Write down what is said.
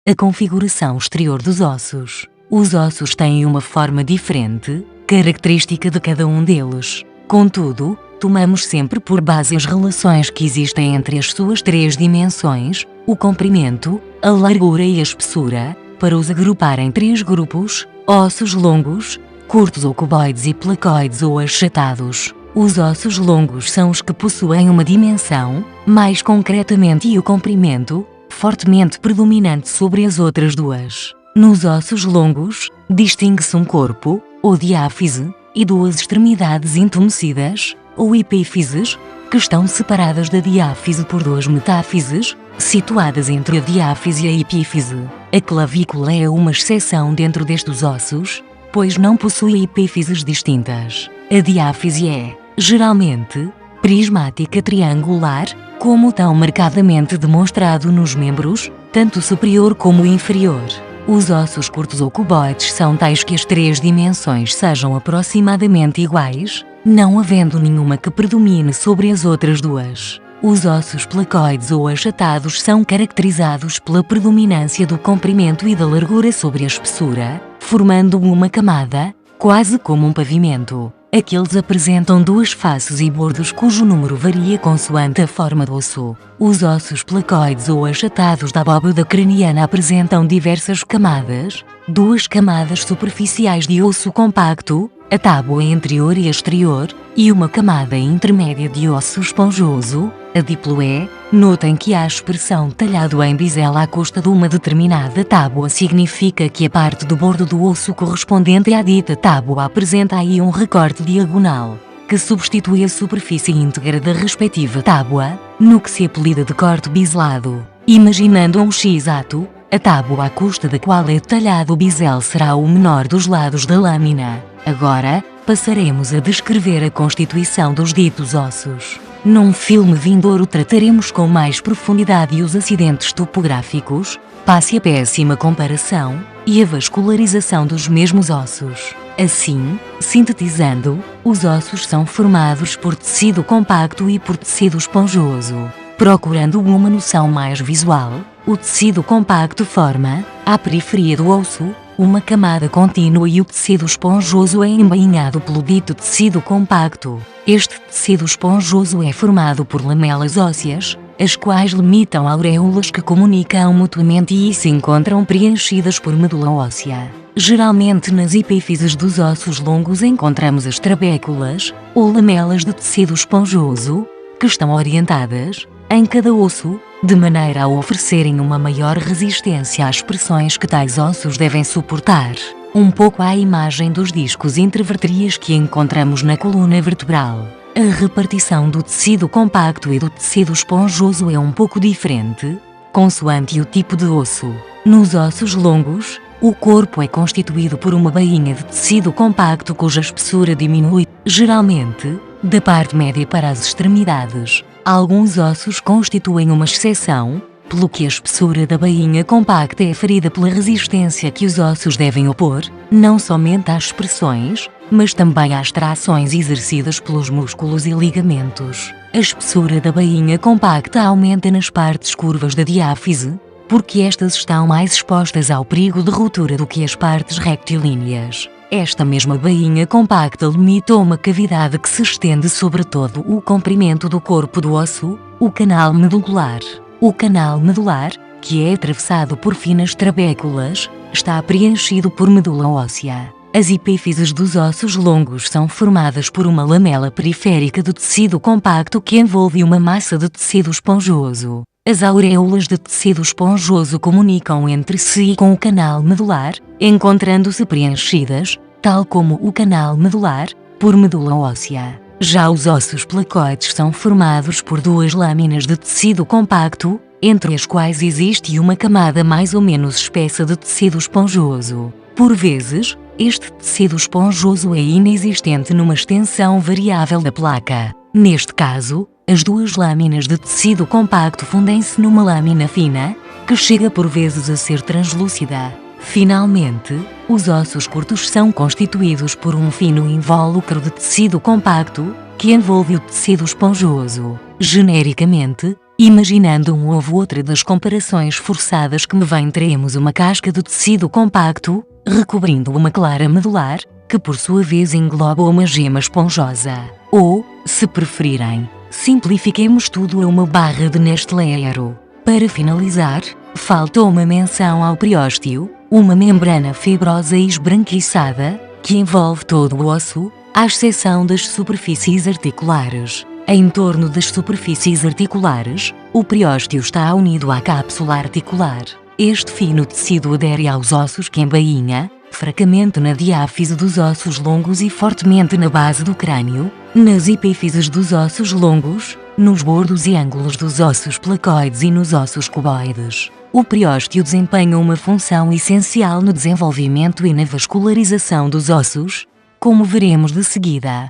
A configuração exterior dos ossos. Os ossos têm uma forma diferente, característica de cada um deles. Contudo, tomamos sempre por base as relações que existem entre as suas três dimensões, o comprimento, a largura e a espessura, para os agrupar em três grupos: ossos longos, curtos ou cuboides e placoides ou achatados. Os ossos longos são os que possuem uma dimensão, mais concretamente e o comprimento, fortemente predominante sobre as outras duas. Nos ossos longos, distingue-se um corpo, ou diáfise, e duas extremidades intumescidas, ou epífises, que estão separadas da diáfise por duas metáfises, situadas entre a diáfise e a epífise. A clavícula é uma exceção dentro destes ossos, pois não possui epífises distintas. A diáfise é, geralmente, prismática triangular, como tão marcadamente demonstrado nos membros, tanto superior como inferior. Os ossos curtos ou cuboides são tais que as três dimensões sejam aproximadamente iguais, não havendo nenhuma que predomine sobre as outras duas. Os ossos placoides ou achatados são caracterizados pela predominância do comprimento e da largura sobre a espessura, formando uma camada, quase como um pavimento. Aqueles apresentam duas faces e bordos cujo número varia consoante a forma do osso. Os ossos placoides ou achatados da abóbada craniana apresentam diversas camadas, duas camadas superficiais de osso compacto, a tábua interior e exterior, e uma camada intermédia de osso esponjoso, a diploé. Notem que a expressão talhado em bisel à custa de uma determinada tábua significa que a parte do bordo do osso correspondente à dita tábua apresenta aí um recorte diagonal, que substitui a superfície íntegra da respectiva tábua, no que se apelida de corte biselado. Imaginando um x-ato, a tábua à custa da qual é talhado o bisel será o menor dos lados da lâmina. Agora, passaremos a descrever a constituição dos ditos ossos. Num filme vindouro trataremos com mais profundidade os acidentes topográficos, passe a péssima comparação, e a vascularização dos mesmos ossos. Assim, sintetizando, os ossos são formados por tecido compacto e por tecido esponjoso. Procurando uma noção mais visual, o tecido compacto forma, à periferia do osso, uma camada contínua e o tecido esponjoso é embainhado pelo dito tecido compacto. Este tecido esponjoso é formado por lamelas ósseas, as quais limitam auréolas que comunicam mutuamente e se encontram preenchidas por medula óssea. Geralmente nas epífises dos ossos longos encontramos as trabéculas, ou lamelas de tecido esponjoso, que estão orientadas, em cada osso, de maneira a oferecerem uma maior resistência às pressões que tais ossos devem suportar. Um pouco à imagem dos discos intervertebrais que encontramos na coluna vertebral. A repartição do tecido compacto e do tecido esponjoso é um pouco diferente, consoante o tipo de osso. Nos ossos longos, o corpo é constituído por uma bainha de tecido compacto cuja espessura diminui, geralmente, da parte média para as extremidades. Alguns ossos constituem uma exceção, pelo que a espessura da bainha compacta é ferida pela resistência que os ossos devem opor, não somente às pressões, mas também às trações exercidas pelos músculos e ligamentos. A espessura da bainha compacta aumenta nas partes curvas da diáfise, porque estas estão mais expostas ao perigo de ruptura do que as partes retilíneas. Esta mesma bainha compacta limita uma cavidade que se estende sobre todo o comprimento do corpo do osso, o canal medular. O canal medular, que é atravessado por finas trabéculas, está preenchido por medula óssea. As epífises dos ossos longos são formadas por uma lamela periférica de tecido compacto que envolve uma massa de tecido esponjoso. As auréolas de tecido esponjoso comunicam entre si com o canal medular, encontrando-se preenchidas, tal como o canal medular, por medula óssea. Já os ossos placoides são formados por duas lâminas de tecido compacto, entre as quais existe uma camada mais ou menos espessa de tecido esponjoso. Por vezes, este tecido esponjoso é inexistente numa extensão variável da placa. Neste caso, as duas lâminas de tecido compacto fundem-se numa lâmina fina, que chega por vezes a ser translúcida. Finalmente, os ossos curtos são constituídos por um fino invólucro de tecido compacto, que envolve o tecido esponjoso. Genericamente, Imaginando um ovo outra das comparações forçadas que me vem, teremos uma casca de tecido compacto, recobrindo uma clara medular, que por sua vez engloba uma gema esponjosa. Ou, se preferirem, simplifiquemos tudo a uma barra de Nestlé Aero. Para finalizar, falta uma menção ao periósteo, uma membrana fibrosa e esbranquiçada, que envolve todo o osso, à exceção das superfícies articulares. Em torno das superfícies articulares, o periósteo está unido à cápsula articular. Este fino tecido adere aos ossos que embainha, fracamente na diáfise dos ossos longos e fortemente na base do crânio, nas epífises dos ossos longos, nos bordos e ângulos dos ossos placoides e nos ossos cuboides. O periósteo desempenha uma função essencial no desenvolvimento e na vascularização dos ossos, como veremos de seguida.